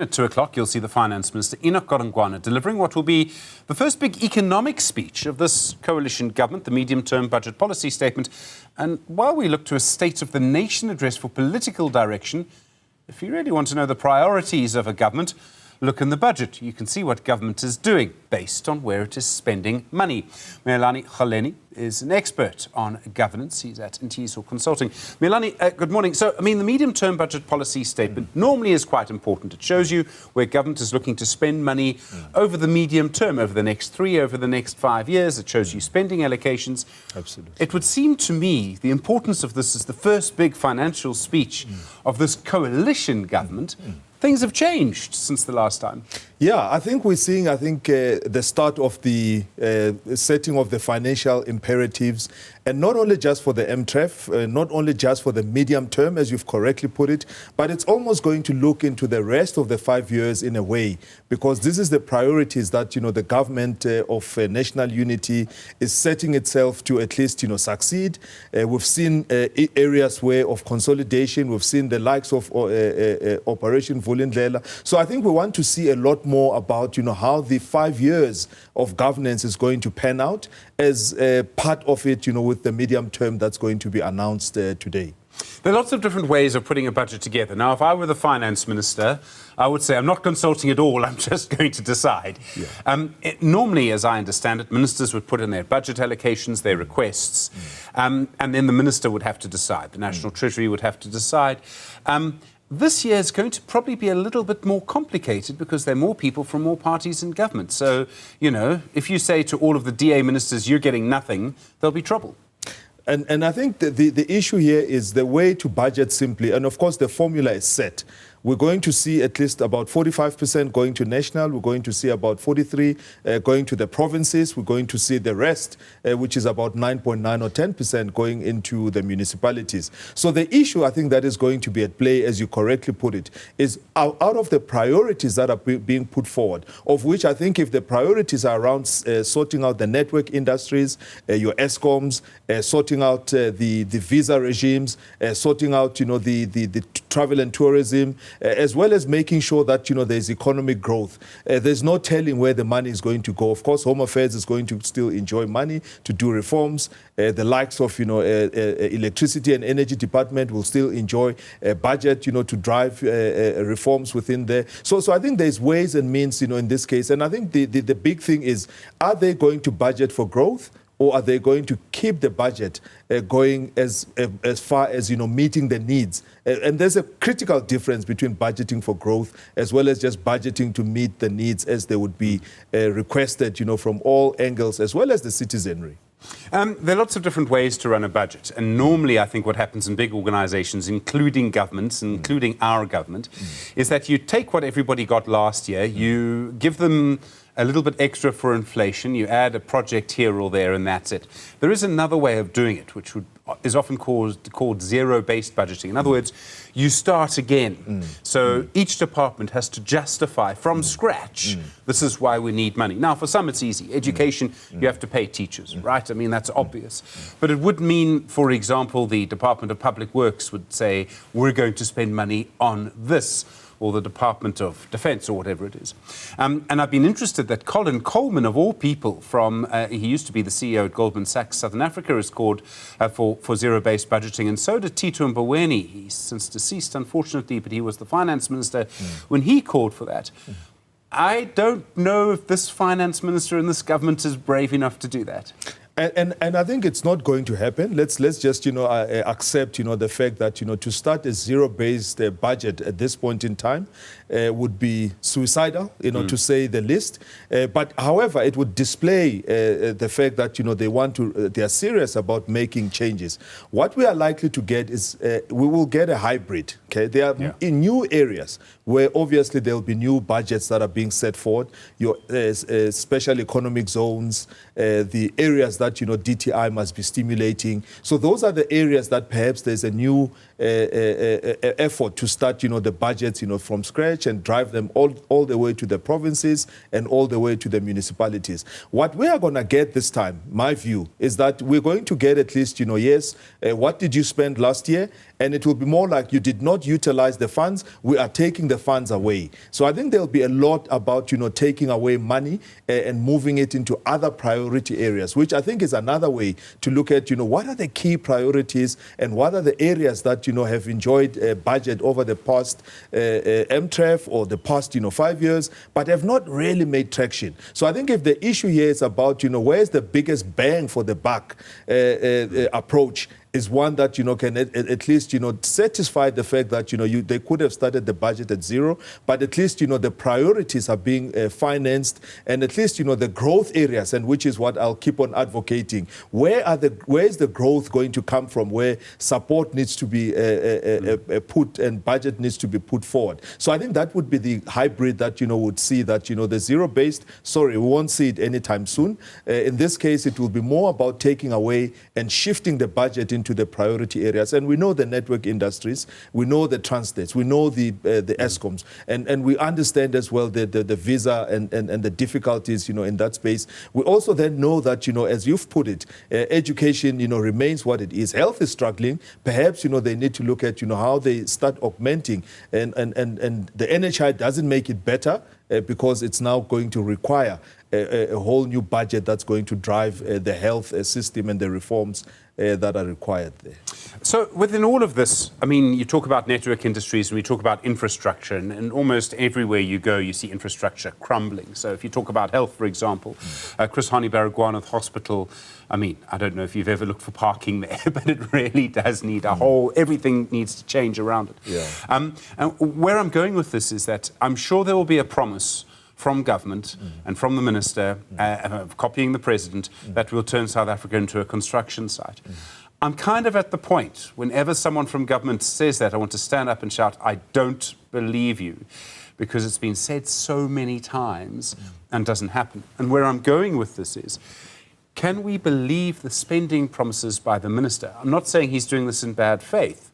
At 2 o'clock, you'll see the Finance Minister Enoch Godongwana delivering what will be the first big economic speech of this coalition government, the medium-term budget policy statement. And while we look to a State of the Nation address for political direction, if you really want to know the priorities of a government, look in the budget. You can see what government is doing based on where it is spending money. Miyelani Holeni is an expert on governance. He's at Newzroom Consulting. Miyelani, good morning. So, I mean, the medium-term budget policy statement normally is quite important. It shows you where government is looking to spend money over the medium term, over the next 3, over the next 5 years. It shows you spending allocations. Absolutely. It would seem to me the importance of this is the first big financial speech of this coalition government. Things have changed since the last time. Yeah, I think we're seeing, the start of the setting of the financial imperatives, and not only just for the MTREF, not only just for the medium term, as you've correctly put it, but it's almost going to look into the rest of the 5 years in a way, because this is the priorities that, the government of national unity is setting itself to at least, succeed. We've seen areas of consolidation. We've seen the likes of Operation Vulindlela. So I think we want to see a lot more about, how the 5 years of governance is going to pan out as part of it, with the medium term that's going to be announced today. There are lots of different ways of putting a budget together. Now, if I were the Finance Minister, I would say I'm not consulting at all, I'm just going to decide. Yeah. Normally, as I understand it, ministers would put in their budget allocations, their requests, and then the minister would have to decide. The National Treasury would have to decide. This year is going to probably be a little bit more complicated because there are more people from more parties in government. So, if you say to all of the DA ministers, you're getting nothing, there'll be trouble. And I think the issue here is the way to budget simply, and of course the formula is set. We're going to see at least about 45% going to national. We're going to see about 43% going to the provinces. We're going to see the rest, which is about 9.9 or 10% going into the municipalities. So the issue, I think, that is going to be at play, as you correctly put it, is out of the priorities that are being put forward, of which I think if the priorities are around sorting out the network industries, your ESCOMs, sorting out the visa regimes, sorting out, the travel and tourism, as well as making sure that, there's economic growth. There's no telling where the money is going to go. Of course, Home Affairs is going to still enjoy money to do reforms. The likes of, Electricity and Energy Department will still enjoy a budget, to drive reforms within there. So I think there's ways and means, in this case. And I think the big thing is, are they going to budget for growth? Or are they going to keep the budget going as far as, meeting the needs? And there's a critical difference between budgeting for growth as well as just budgeting to meet the needs as they would be requested, from all angles, as well as the citizenry. There are lots of different ways to run a budget. And normally, I think what happens in big organizations, including governments, including our government, is that you take what everybody got last year, you give them a little bit extra for inflation, you add a project here or there, and that's it. There is another way of doing it, which is often called zero-based budgeting. In other words, you start again. So each department has to justify from scratch, this is why we need money. Now, for some it's easy. Education, you have to pay teachers, right? I mean, that's obvious. But it would mean, for example, the Department of Public Works would say, we're going to spend money on this, or the Department of Defence, or whatever it is. And I've been interested that Colin Coleman, of all people, he used to be the CEO at Goldman Sachs Southern Africa, has called for zero-based budgeting, and so did Tito Mboweni. He's since deceased, unfortunately, but he was the Finance Minister when he called for that. I don't know if this Finance Minister in this government is brave enough to do that. And I think it's not going to happen. Let's just, accept, the fact that, to start a zero-based budget at this point in time would be suicidal, to say the least. But however, it would display the fact that, they are serious about making changes. What we are likely to get is we will get a hybrid. Okay, there are in new areas where obviously there will be new budgets that are being set forward. Your special economic zones, the areas that DTI must be stimulating. So those are the areas that perhaps there's a new effort to start, the budgets, from scratch and drive them all the way to the provinces and all the way to the municipalities. What we are going to get this time, my view, is that we're going to get at least, yes, what did you spend last year? And it will be more like you did not utilize the funds. We are taking the funds away. So I think there'll be a lot about, taking away money and moving it into other priority areas, which I think is another way to look at, what are the key priorities and what are the areas that, have enjoyed a budget over the past MTREF or the past, 5 years, but have not really made traction. So I think if the issue here is about, where's the biggest bang for the buck approach, is one that, can at least, satisfy the fact that, they could have started the budget at zero, but at least, the priorities are being financed, and at least, the growth areas, and which is what I'll keep on advocating. Where is the growth going to come from, where support needs to be put and budget needs to be put forward? So I think that would be the hybrid that, would see that, the zero-based, we won't see it anytime soon. In this case, it will be more about taking away and shifting the budget into the priority areas. And we know the network industries, we know the Transnets, we know the ESCOMs, and we understand as well the visa and the difficulties, in that space. We also then know that, as you've put it, education, remains what it is. Health is struggling. Perhaps, they need to look at, how they start augmenting, and the NHI doesn't make it better because it's now going to require a whole new budget that's going to drive the health system and the reforms that are required there. So within all of this, I mean, you talk about network industries and we talk about infrastructure, and almost everywhere you go, you see infrastructure crumbling. So if you talk about health, for example, Chris Hani Baragwanath Hospital, I mean, I don't know if you've ever looked for parking there, but it really does need a whole, everything needs to change around it. Yeah. And where I'm going with this is that I'm sure there will be a promise from government and from the minister, copying the president, that will turn South Africa into a construction site. I'm kind of at the point, whenever someone from government says that, I want to stand up and shout, I don't believe you, because it's been said so many times and doesn't happen. And where I'm going with this is, can we believe the spending promises by the minister? I'm not saying he's doing this in bad faith.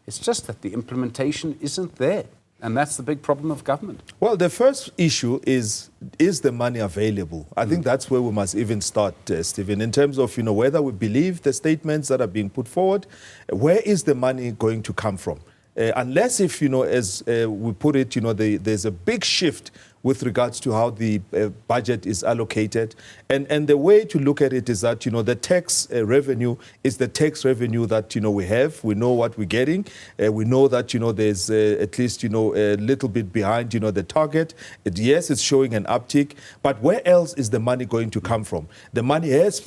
It's just that the implementation isn't there. And that's the big problem of government. Well, the first issue is the money available? I think that's where we must even start, Stephen, in terms of, whether we believe the statements that are being put forward, where is the money going to come from? Unless if, as we put it, there's a big shift with regards to how the budget is allocated. And the way to look at it is that, the tax revenue is the tax revenue that, we have. We know what we're getting. We know that, there's at least, a little bit behind, the target. Yes, it's showing an uptick. But where else is the money going to come from? The money has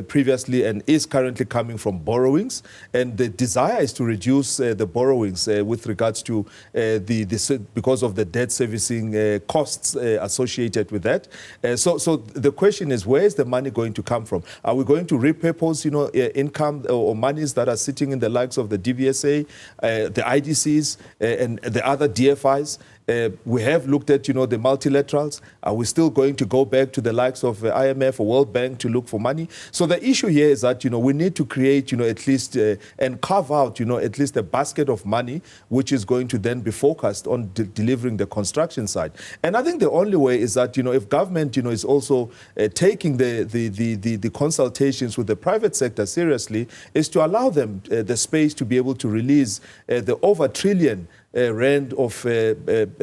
previously and is currently coming from borrowings. And the desire is to reduce the borrowings with regards to because of the debt servicing costs associated with that. So the question is, where is the money going to come from? Are we going to repurpose, income or monies that are sitting in the likes of the DVSA, the IDCs, and the other DFIs? We have looked at, the multilaterals. Are we still going to go back to the likes of IMF or World Bank to look for money? So the issue here is that, we need to create, at least and carve out, at least a basket of money, which is going to then be focused on delivering the construction side. And I think the only way is that, if government, is also taking the consultations with the private sector seriously, is to allow them the space to be able to release the over $1 trillion rand of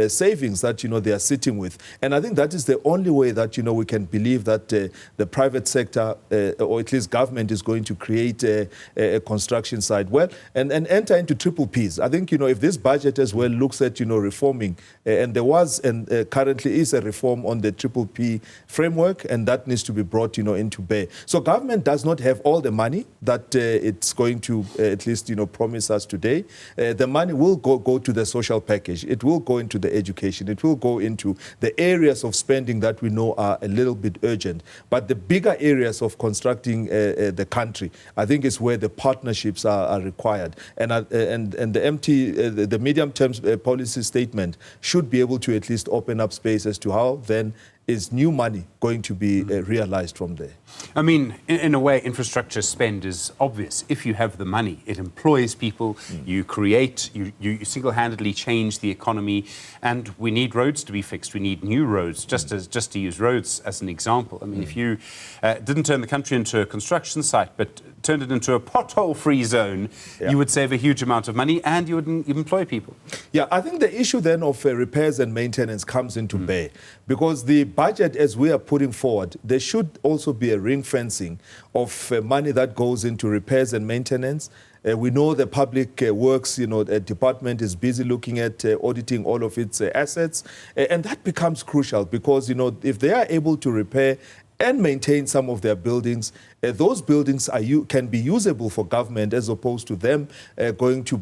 savings that, they are sitting with. And I think that is the only way that, we can believe that the private sector, or at least government, is going to create a construction side. Well, and enter into triple Ps. I think, if this budget as well looks at, reforming, and there was and currently is a reform on the triple P framework, and that needs to be brought, into bear. So government does not have all the money that it's going to at least, promise us today. The money will go to the social package. It will go into the education. It will go into the areas of spending that we know are a little bit urgent. But the bigger areas of constructing the country, I think, is where the partnerships are required. And the medium-term policy statement should be able to at least open up space as to how then is new money going to be realized from there? I mean, in a way, infrastructure spend is obvious. If you have the money, it employs people, you create, you single-handedly change the economy, and we need roads to be fixed. We need new roads, just to use roads as an example. I mean, if you didn't turn the country into a construction site, but turned it into a pothole-free zone, you would save a huge amount of money and you would employ people. Yeah, I think the issue then of repairs and maintenance comes into bear, because the budget, as we are putting forward, there should also be a ring fencing of money that goes into repairs and maintenance. We know the public works, department is busy looking at auditing all of its assets, and that becomes crucial because, if they are able to repair and maintain some of their buildings, those buildings can be usable for government as opposed to them going to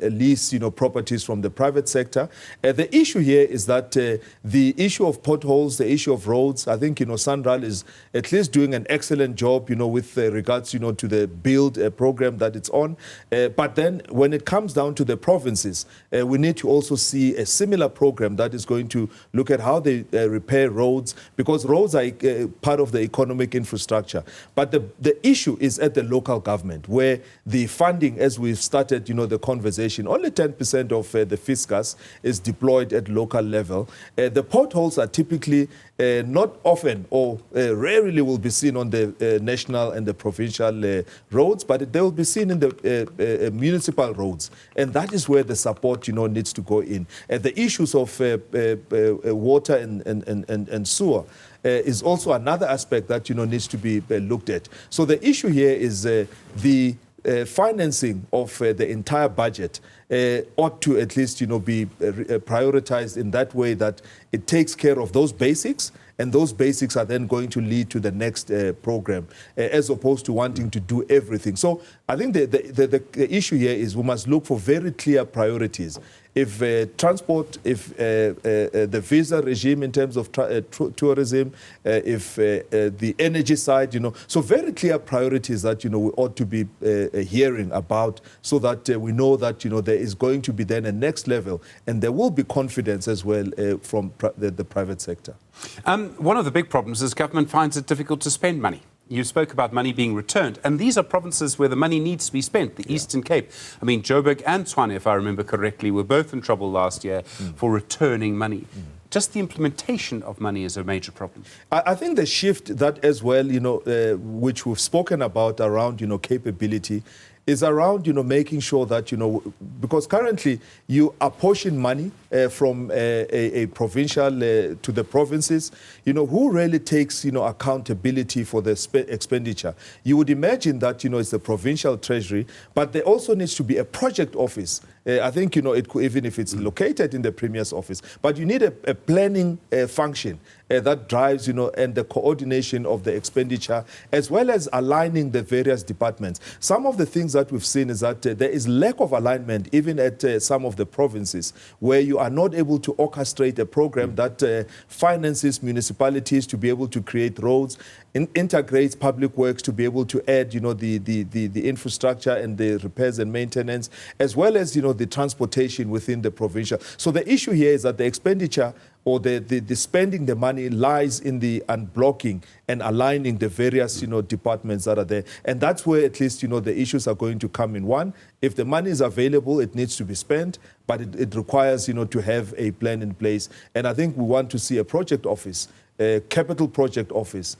lease properties from the private sector. The issue here is that the issue of potholes, the issue of roads, I think Sanral is at least doing an excellent job with regards to the build program that it's on. But then when it comes down to the provinces, we need to also see a similar program that is going to look at how they repair roads, because roads are part of the economic infrastructure. But the issue is at the local government, where the funding, as we've started, the conversation, only 10% of the fiscus is deployed at local level. The potholes are typically not often or rarely will be seen on the national and the provincial roads, but they will be seen in the municipal roads. And that is where the support, needs to go in. The issues of water and sewer is also another aspect that needs to be looked at. So the issue here is the financing of the entire budget ought to at least be prioritized in that way that it takes care of those basics, and those basics are then going to lead to the next program, as opposed to wanting to do everything. So I think the issue here is we must look for very clear priorities. If transport, if the visa regime in terms of tourism, if the energy side, so very clear priorities that, we ought to be hearing about, so that we know that, there is going to be then a next level, and there will be confidence as well from the private sector. One of the big problems is government finds it difficult to spend money. You spoke about money being returned, and these are provinces where the money needs to be spent, the Eastern Cape. I mean, Joburg and Tshwane, if I remember correctly, were both in trouble last year for returning money. Just the implementation of money is a major problem. I think the shift that as well, which we've spoken about around, capability, is around, making sure that, because currently you apportion money from a provincial to the provinces, who really takes, accountability for the expenditure? You would imagine that, it's the provincial treasury, but there also needs to be a project office. I think, it could, even if it's located in the Premier's office, but you need a planning function that drives, and the coordination of the expenditure, as well as aligning the various departments. Some of the things that we've seen is that there is lack of alignment even at some of the provinces, where you are not able to orchestrate a program that finances municipalities to be able to create roads, integrates public works to be able to add, the infrastructure and the repairs and maintenance, as well as, the transportation within the provincial. So the issue here is that the expenditure or the spending the money lies in the unblocking and aligning the various, departments that are there. And that's where at least, the issues are going to come in. One, if the money is available, it needs to be spent, but it requires, to have a plan in place. And I think we want to see a project office, a capital project office,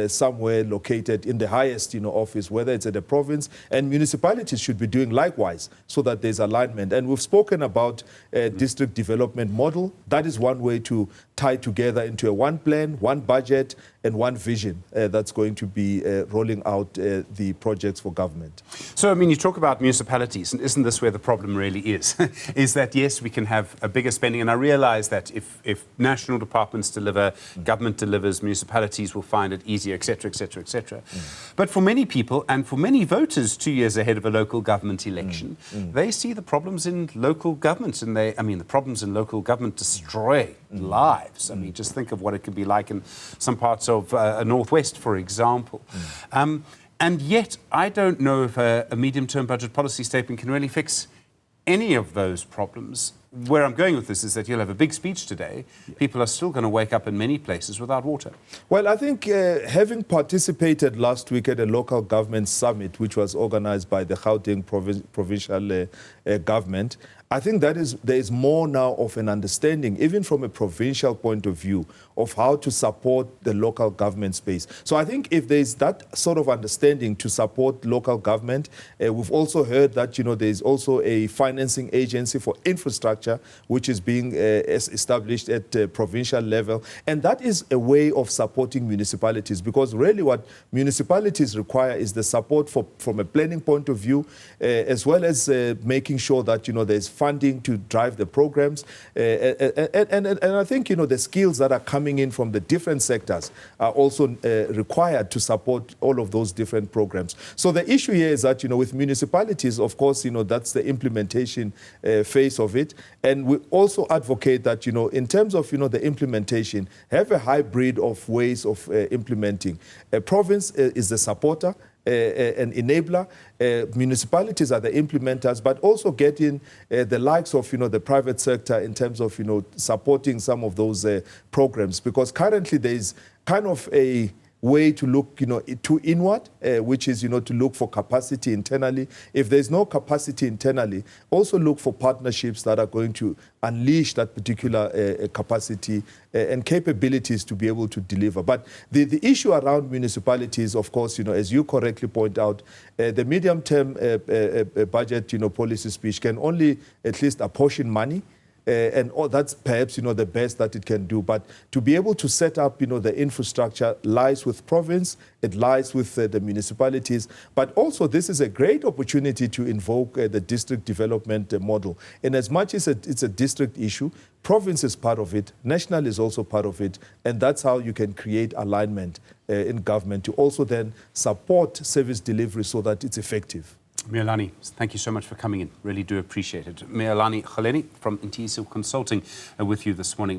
somewhere located in the highest office, whether it's at the province, and municipalities should be doing likewise, so that there's alignment. And we've spoken about a district development model. That is one way to tie together into a one plan, one budget, and one vision that's going to be rolling out the projects for government. So, I mean, you talk about municipalities, and isn't this where the problem really is? Is that, yes, we can have a bigger spending, and I realize that if national departments deliver, government delivers, municipalities will find it easier, etc., etc., etc. But for many people, and for many voters 2 years ahead of a local government election, they see the problems in local government, and the problems in local government destroy lives. I mean, just think of what it could be like in some parts of Northwest, for example. And yet, I don't know if a medium-term budget policy statement can really fix any of those problems. where I'm going with this is that you'll have a big speech today. People are still going to wake up in many places without water. Well, I think having participated last week at a local government summit, which was organized by the Gauteng provincial government, I think there is more now of an understanding, even from a provincial point of view, of how to support the local government space. So I think if there's that sort of understanding to support local government, we've also heard that, there's also a financing agency for infrastructure, which is being established at provincial level. And that is a way of supporting municipalities, because really what municipalities require is the support from a planning point of view, as well as making sure that, there's funding to drive the programs. And I think, the skills that are coming in from the different sectors are also required to support all of those different programs. So the issue here is that, with municipalities, of course, that's the implementation phase of it. And we also advocate that, in terms of, the implementation, have a hybrid of ways of implementing. A province is the supporter, an enabler. Municipalities are the implementers, but also get in the likes of, the private sector in terms of, supporting some of those programs. Because currently there is kind of a way to look, to inward, which is, to look for capacity internally. If there's no capacity internally, also look for partnerships that are going to unleash that particular capacity and capabilities to be able to deliver. But the issue around municipalities, of course, as you correctly point out, the medium-term budget, policy speech can only at least apportion money. And that's perhaps, the best that it can do. But to be able to set up, the infrastructure lies with province, it lies with the municipalities. But also this is a great opportunity to invoke the district development model. In as much as it's a district issue, province is part of it, national is also part of it. And that's how you can create alignment in government to also then support service delivery so that it's effective. Miyelani, thank you so much for coming in. Really do appreciate it. Miyelani Holeni from Newzroom Consulting with you this morning.